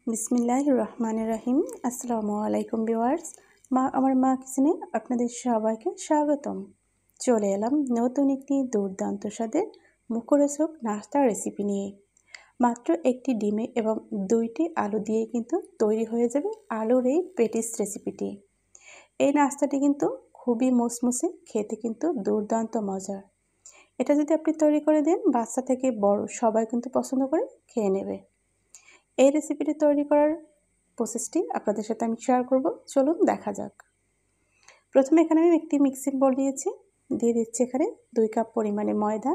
বিসমিল্লাহির রহমানির রহিম। আসসালামু আলাইকুম ভিউয়ার্স। আমার মা কিচেনে আপনাদের সবাইকে স্বাগতম। চলে এলাম নতুন একটি দুর্দান্ত স্বাদের মুখরোচক নাস্তার রেসিপি নিয়ে। মাত্র একটি ডিমে এবং 2টি আলু দিয়ে কিন্তু তৈরি হয়ে যাবে আলুর এই পেটিস রেসিপিটি। এই নাস্তাটি কিন্তু খুবই মুসমুসে, খেতে কিন্তু দুর্দান্ত মজার। এটা যদি আপনি তৈরি করে দেন, বাচ্চা থেকে বড় সবাই কিন্তু পছন্দ করে খেয়ে নেবে। এই রেসিপিটি তৈরি করার প্রসেসটি আপনাদের সাথে আমি শেয়ার করব। চলুন দেখা যাক। প্রথমে এখানে আমি একটি মিক্সিং বোল নিয়েছি, দিয়ে দিচ্ছি এখানে 2 কাপ পরিমাণে ময়দা।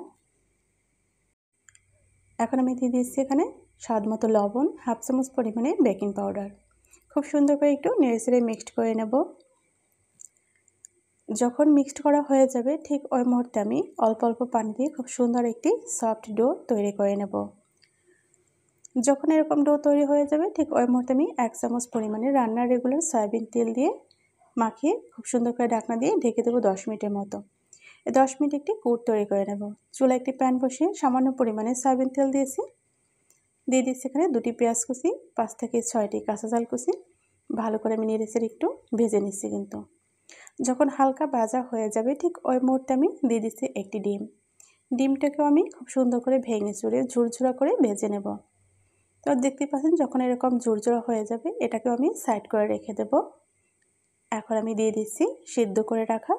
এখন আমি দিয়ে দিচ্ছি এখানে স্বাদ মতো লবণ, হাফ চামচ পরিমাণে বেকিং পাউডার। খুব সুন্দর করে একটু নেড়েচেড়ে মিক্সড করে নেব। যখন মিক্সড করা হয়ে যাবে ঠিক ওই মুহূর্তে আমি অল্প অল্প পানি দিয়ে খুব সুন্দর একটি সফট ডো তৈরি করে নেব। যখন এরকম ডো তৈরি হয়ে যাবে ঠিক ওই মুহূর্তে আমি 1 চামচ পরিমাণে রান্নার রেগুলার সয়াবিন তেল দিয়ে মাখিয়ে খুব সুন্দর করে ঢাকনা দিয়ে ঢেকে দেবো 10 মিনিটের মতো। এই 10 মিনিট একটি কুট তৈরি করে নেব। চুলায় একটি প্যান বসিয়ে সামান্য পরিমাণে সয়াবিন তেল দিয়েছি, দিয়ে দিচ্ছি এখানে 2টি পেঁয়াজ কুচি, 5 থেকে 6টি কাঁচা ঝাল কুচি। ভালো করে আমি নেড়েচেড়ে একটু ভেজে নিচ্ছি। কিন্তু যখন হালকা ভাজা হয়ে যাবে ঠিক ওই মুহূর্তে আমি দিয়ে দিচ্ছি একটি ডিম। ডিমটাকেও আমি খুব সুন্দর করে ভেঙে চুড়ে ঝুরঝুরা করে ভেজে নেব। তো দেখতে পাচ্ছেন যখন এরকম ঝুরঝুরা হয়ে যাবে এটাকেও আমি সাইড করে রেখে দেব। এখন আমি দিয়ে দিচ্ছি সিদ্ধ করে রাখা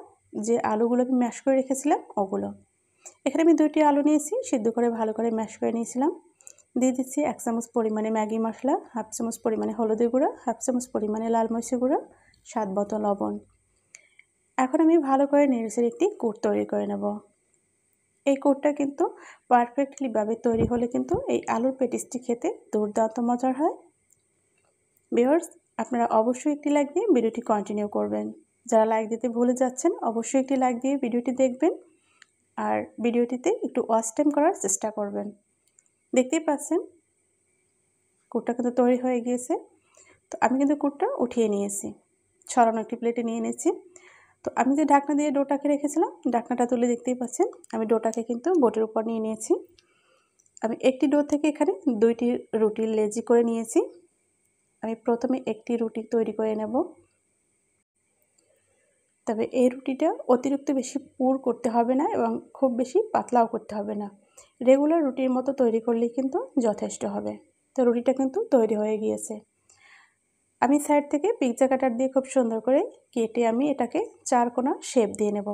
যে আলুগুলো আমি ম্যাশ করে রেখেছিলাম ওগুলো। এখানে আমি 2টি আলু নিয়েছি, সিদ্ধ করে ভালো করে ম্যাশ করে নিয়েছিলাম। দিয়ে দিচ্ছি 1 চামচ পরিমাণে ম্যাগি মশলা, হাফ চামচ পরিমাণে হলুদের গুঁড়ো, হাফ চামচ পরিমাণে লাল মরিচের গুঁড়ো, স্বাদ মতো লবণ। এখন আমি ভালো করে নেড়েচেড়ে একটি কুট তৈরি করে নেব। এই কুটটা কিন্তু পারফেক্টলিভাবে তৈরি হলে কিন্তু এই আলুর পেটিসটি খেতে দুর্দান্ত মজার হয়। ভিউয়ার্স, আপনারা অবশ্যই একটি লাইক দিয়ে ভিডিওটি কন্টিনিউ করবেন। যারা লাইক দিতে ভুলে যাচ্ছেন অবশ্যই একটি লাইক দিয়ে ভিডিওটি দেখবেন আর ভিডিওটিতে একটু ওয়াচ টাইম করার চেষ্টা করবেন। দেখতেই পাচ্ছেন কুটটা কিন্তু তৈরি হয়ে গিয়েছে। তো আমি কিন্তু কুটটা উঠিয়ে নিয়েছি, ছড়ানো একটি প্লেটে নিয়ে নিয়েছি। তো আমি যে ঢাকনা দিয়ে ডোটাকে রেখেছিলাম, ঢাকনাটা তুলে দেখতেই পাচ্ছেন আমি ডোটাকে কিন্তু বোটের উপর নিয়ে নিয়েছি। আমি একটি ডো থেকে এখানে 2টি রুটি লেচি করে নিয়েছি। আমি প্রথমে একটি রুটি তৈরি করে নেব। তবে এই রুটিটা অতিরিক্ত বেশি পুর করতে হবে না এবং খুব বেশি পাতলাও করতে হবে না। রেগুলার রুটির মতো তৈরি করলেই কিন্তু যথেষ্ট হবে। তো রুটিটা কিন্তু তৈরি হয়ে গিয়েছে। আমি সাইড থেকে পিৎজা কাটার দিয়ে খুব সুন্দর করে কেটে আমি এটাকে 4 কোণা শেপ দিয়ে নেব।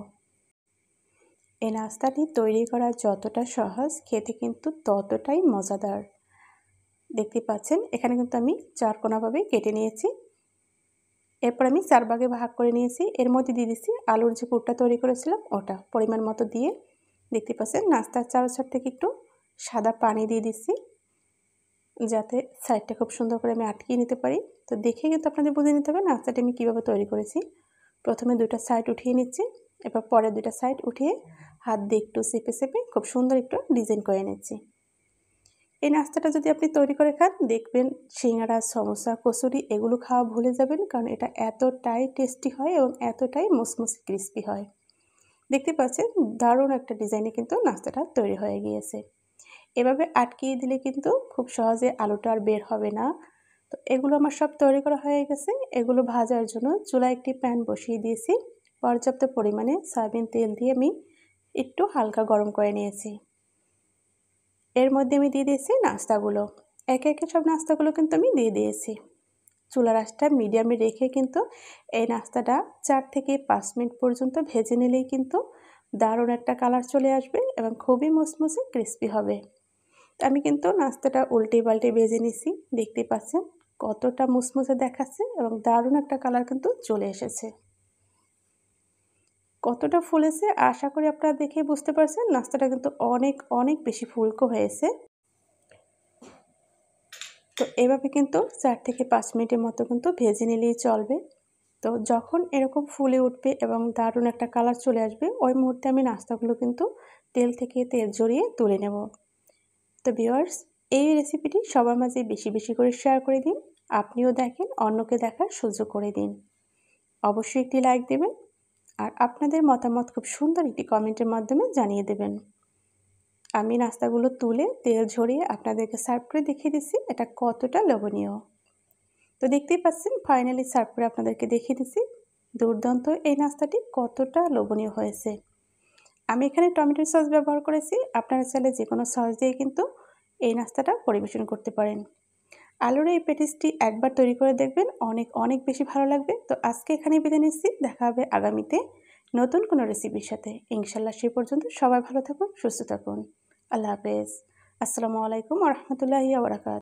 এই নাস্তাটি তৈরি করা যতটা সহজ, খেতে কিন্তু ততটাই মজাদার। দেখতে পাচ্ছেন এখানে কিন্তু আমি 4 কোণাভাবে কেটে নিয়েছি। এরপর আমি 4 ভাগে ভাগ করে নিয়েছি। এর মধ্যে দিয়ে দিচ্ছি আলুর যে পুরটা তৈরি করেছিলাম ওটা পরিমাণ মতো দিয়ে, দেখতে পাচ্ছেন নাস্তার চারপাশ থেকে একটু সাদা পানি দিয়ে দিচ্ছি যাতে সাইডটা খুব সুন্দর করে আমি আটকিয়ে নিতে পারি। তো দেখে কিন্তু আপনাদের বুঝে নিতে হবে নাস্তাটা আমি কীভাবে তৈরি করেছি। প্রথমে 2টা সাইড উঠিয়ে নিচ্ছি, এরপর পরে 2টা সাইড উঠিয়ে হাত দিয়ে একটু চেপে চেপে খুব সুন্দর একটু ডিজাইন করে নিচ্ছি। এই নাস্তাটা যদি আপনি তৈরি করে খান দেখবেন সিঙ্গারা, সমোসা, কচুরি এগুলো খাওয়া ভুলে যাবেন, কারণ এটা এতটাই টেস্টি হয় এবং এতটাই মুসমুসে ক্রিস্পি হয়। দেখতে পাচ্ছেন দারুণ একটা ডিজাইনে কিন্তু নাস্তাটা তৈরি হয়ে গিয়েছে। এভাবে আটকিয়ে দিলে কিন্তু খুব সহজে আলুটা আর বের হবে না। তো এগুলো আমার সব তৈরি করা হয়ে গেছে। এগুলো ভাজার জন্য চুলায় একটি প্যান বসিয়ে দিয়েছি। পর্যাপ্ত পরিমাণে সয়াবিন তেল দিয়ে আমি একটু হালকা গরম করে নিয়েছি। এর মধ্যে আমি দিয়ে দিয়েছি নাস্তাগুলো। একে একে সব নাস্তাগুলো কিন্তু আমি দিয়ে দিয়েছি। চুলার আঁচটা মিডিয়ামে রেখে কিন্তু এই নাস্তাটা 4 থেকে 5 মিনিট পর্যন্ত ভেজে নিলেই কিন্তু দারুণ একটা কালার চলে আসবে এবং খুবই মুসমুসে ক্রিস্পি হবে। আমি কিন্তু নাস্তাটা উল্টে পাল্টে ভেজে নিছি। দেখতে পাচ্ছেন কতটা মুসমুসে দেখাচ্ছে এবং দারুণ একটা কালার কিন্তু চলে এসেছে। কতটা ফুলেছে আশা করি আপনারা দেখে বুঝতে পারছেন। নাস্তাটা কিন্তু অনেক অনেক বেশি ফুলকো হয়েছে। তো এভাবে কিন্তু 4 থেকে 5 মিনিটের মতো কিন্তু ভেজে নিলেই চলবে। তো যখন এরকম ফুলে উঠবে এবং দারুণ একটা কালার চলে আসবে ওই মুহূর্তে আমি নাস্তাগুলো কিন্তু তেল থেকে তেল ঝরিয়ে তুলে নেব। তো ভিউয়ার্স, এই রেসিপিটি সবার মাঝে বেশি বেশি করে শেয়ার করে দিন। আপনিও দেখেন, অন্যকে দেখার সুযোগ করে দিন। অবশ্যই একটি লাইক দেবেন আর আপনাদের মতামত খুব সুন্দর একটি কমেন্টের মাধ্যমে জানিয়ে দেবেন। আমি নাস্তাগুলো তুলে তেল ঝরিয়ে আপনাদেরকে সার্ভ করে দেখিয়ে দিচ্ছি এটা কতটা লোভনীয়। তো দেখতেই পাচ্ছেন ফাইনালি সার্ভ করে আপনাদেরকে দেখিয়ে দিচ্ছি দুর্দান্ত এই নাস্তাটি কতটা লোভনীয় হয়েছে। আমি এখানে টমেটো সস ব্যবহার করেছি, আপনারা চাইলে যে কোনো সস দিয়ে কিন্তু এই নাস্তাটা পরিবেশন করতে পারেন। আলুর এই প্যাটিসটি একবার তৈরি করে দেখবেন, অনেক অনেক বেশি ভালো লাগবে। তো আজকে এখানেই বিদায় নিচ্ছি, দেখা হবে আগামীতে নতুন কোনো রেসিপির সাথে ইনশাল্লাহ। সে পর্যন্ত সবাই ভালো থাকুন, সুস্থ থাকুন। আল্লাহ হাফেজ। আসসালামু আলাইকুম ওয়া রাহমাতুল্লাহি ওয়া বারাকাতুহু।